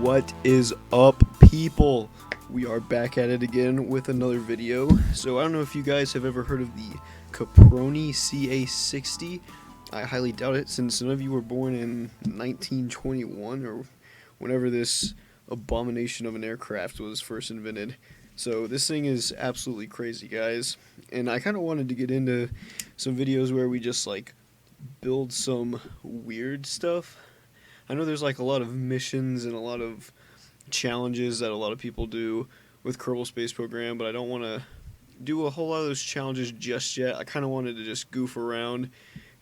What is up, people? We are back at it again with another video. So I don't know if you guys have ever heard of the Caproni Ca.60. I highly doubt it, since none of you were born in 1921 or whenever this abomination of an aircraft was first invented. So this thing is absolutely crazy, guys. And I kind of wanted to get into some videos where we just like build some weird stuff. I know there's like a lot of missions and a lot of challenges that a lot of people do with Kerbal Space Program, but I don't want to do a whole lot of those challenges just yet. I kind of wanted to just goof around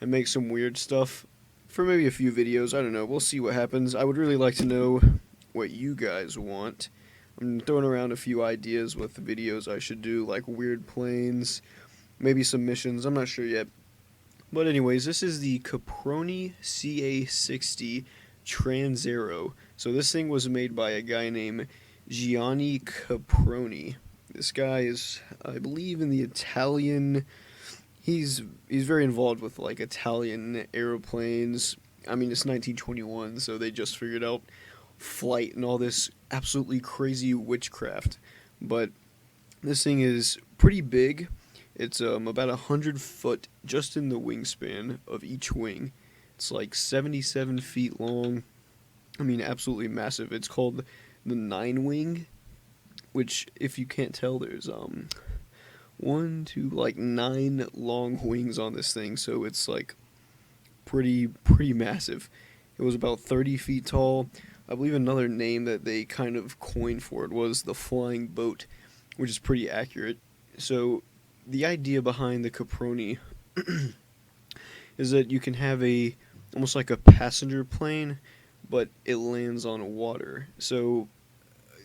and make some weird stuff for maybe a few videos. I don't know. We'll see what happens. I would really like to know what you guys want. I'm throwing around a few ideas with videos I should do, like weird planes, maybe some missions. I'm not sure yet. But anyways, this is the Caproni Ca.60 Transaereo. So this thing was made by a guy named Gianni Caproni. This guy is, I believe, in the Italian. He's very involved with like Italian aeroplanes. I mean, it's 1921, so they just figured out flight and all this absolutely crazy witchcraft. But this thing is pretty big. It's about 100 foot just in the wingspan of each wing. It's like 77 feet long. I mean, absolutely massive. It's called the 9-wing, which, if you can't tell, there's 9 long wings on this thing. So it's like pretty massive. It was about 30 feet tall. I believe another name that they kind of coined for it was the flying boat, which is pretty accurate. So the idea behind the Caproni is that you can have almost like a passenger plane, but it lands on water. So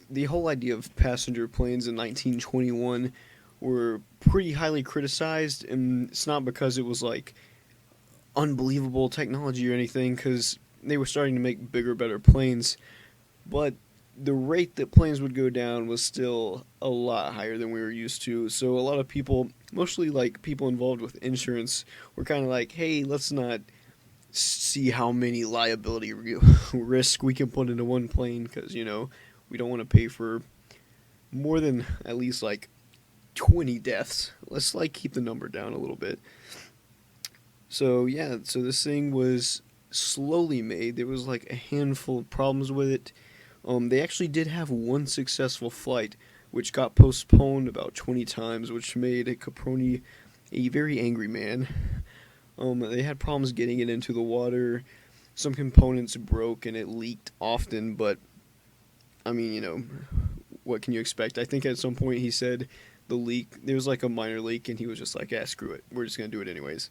the whole idea of passenger planes in 1921 were pretty highly criticized, and it's not because it was like unbelievable technology or anything, because they were starting to make bigger, better planes, but the rate that planes would go down was still a lot higher than we were used to. So a lot of people, mostly like people involved with insurance, were kind of like, hey, let's not see how many liability risk we can put into one plane, because, you know, we don't want to pay for more than at least like 20 deaths. Let's like keep the number down a little bit. So yeah, so this thing was slowly made. There was like a handful of problems with it. They actually did have one successful flight, which got postponed about 20 times, which made Caproni a very angry man. They had problems getting it into the water. Some components broke and it leaked often, but I mean, you know, what can you expect? I think at some point he said there was like a minor leak, and he was just like, yeah, screw it. We're just going to do it anyways.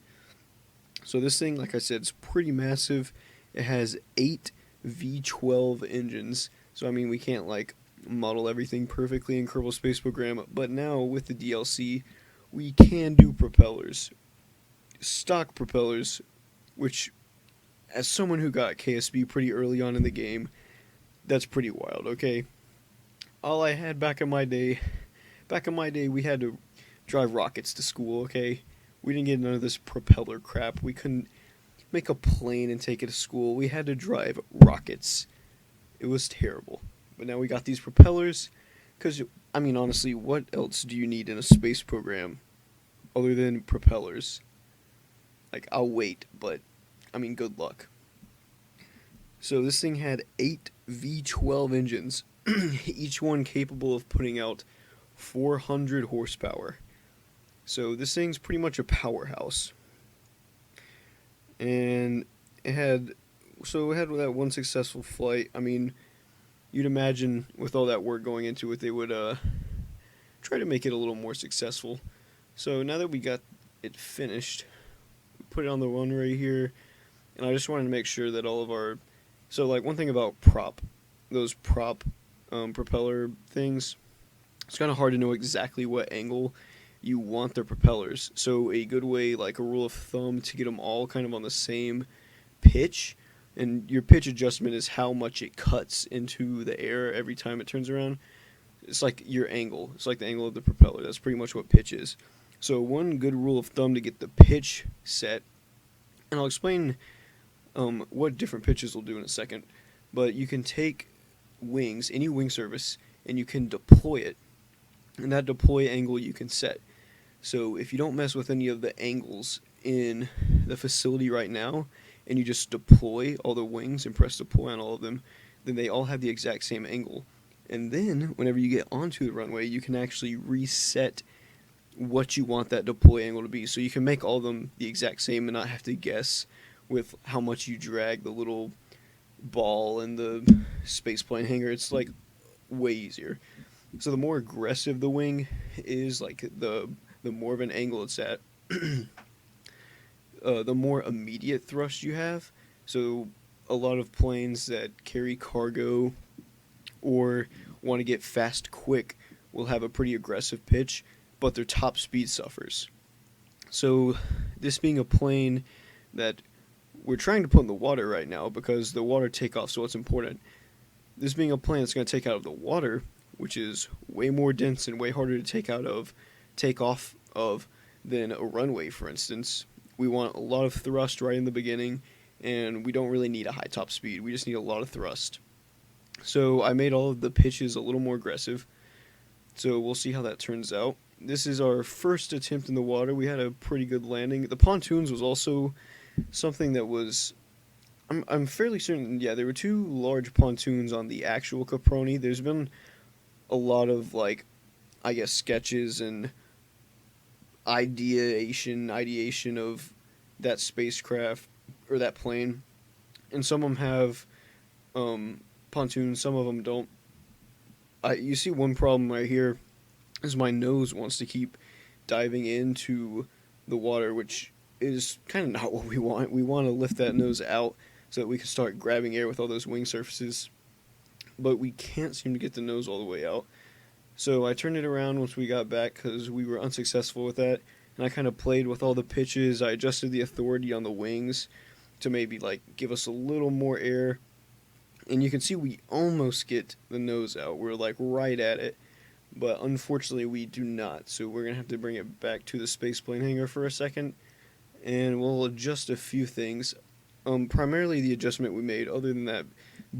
So this thing, like I said, is pretty massive. It has 8 V12 engines. So, I mean, we can't, like, model everything perfectly in Kerbal Space Program, but now, with the DLC, we can do propellers. Stock propellers, which, as someone who got KSP pretty early on in the game, that's pretty wild, okay? All I had back in my day, we had to drive rockets to school, okay? We didn't get none of this propeller crap. We couldn't make a plane and take it to school. We had to drive rockets. It was terrible. But now we got these propellers, because, I mean, honestly, what else do you need in a space program other than propellers? Like, I'll wait, but, I mean, good luck. So this thing had 8 V12 engines, each one capable of putting out 400 horsepower. So this thing's pretty much a powerhouse. And it had that one successful flight. I mean, you'd imagine with all that work going into it, they would try to make it a little more successful. So now that we got it finished, we put it on the runway here, and I just wanted to make sure that all of our... So, like, one thing about those prop propeller things, it's kind of hard to know exactly what angle you want their propellers. So a good way, like a rule of thumb, to get them all kind of on the same pitch, and your pitch adjustment is how much it cuts into the air every time it turns around. It's like your angle. It's like the angle of the propeller. That's pretty much what pitch is. So one good rule of thumb to get the pitch set, and I'll explain what different pitches will do in a second, but you can take wings, any wing surface, and you can deploy it. And that deploy angle you can set. So if you don't mess with any of the angles in the facility right now, and you just deploy all the wings and press deploy on all of them, then they all have the exact same angle. And then whenever you get onto the runway, you can actually reset what you want that deploy angle to be. So you can make all of them the exact same and not have to guess with how much you drag the little ball and the spaceplane hanger. It's like way easier. So the more aggressive the wing is, like the more of an angle it's at, the more immediate thrust you have. So a lot of planes that carry cargo or want to get fast quick will have a pretty aggressive pitch, but their top speed suffers. So this being a plane that we're trying to put in the water right now, because the water takeoff is what's important. This being a plane that's going to take out of the water, which is way more dense and way harder to take off of than a runway, for instance. We want a lot of thrust right in the beginning, and we don't really need a high top speed. We just need a lot of thrust. So I made all of the pitches a little more aggressive. So we'll see how that turns out. This is our first attempt in the water. We had a pretty good landing. The pontoons was also something that was, I'm fairly certain, yeah, there were 2 large pontoons on the actual Caproni. There's been a lot of, like, I guess, sketches and ideation of that spacecraft or that plane, and some of them have pontoons, some of them don't. You see one problem right here is my nose wants to keep diving into the water, which is kind of not what we want. We want to lift that nose out so that we can start grabbing air with all those wing surfaces, but we can't seem to get the nose all the way out. So I turned it around once we got back because we were unsuccessful with that, and I kind of played with all the pitches. I adjusted the authority on the wings to maybe like give us a little more air, and you can see we almost get the nose out. We're like right at it, but unfortunately we do not. So we're gonna have to bring it back to the spaceplane hangar for a second, and we'll adjust a few things. Primarily the adjustment we made, other than that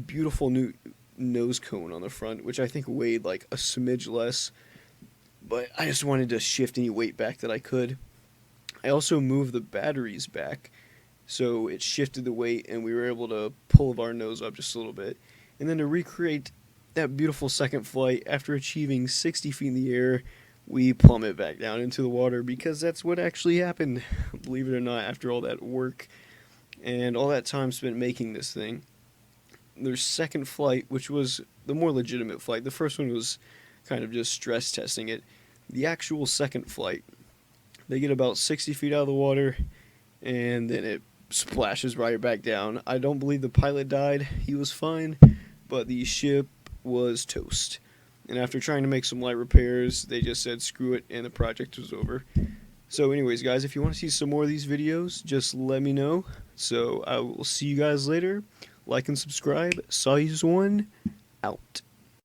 beautiful new nose cone on the front, which I think weighed like a smidge less, but I just wanted to shift any weight back that I could. I also moved the batteries back, so it shifted the weight and we were able to pull our nose up just a little bit. And then to recreate that beautiful second flight, after achieving 60 feet in the air, we plummet back down into the water, because that's what actually happened, believe it or not, after all that work and all that time spent making this thing. Their second flight, which was the more legitimate flight, the first one was kind of just stress testing it. The actual second flight, they get about 60 feet out of the water, and then it splashes right back down. I don't believe the pilot died. He was fine, but the ship was toast. And after trying to make some light repairs, they just said screw it, and the project was over. So anyways, guys, if you want to see some more of these videos, just let me know. So I will see you guys later. Like and subscribe. Saw you one. Out.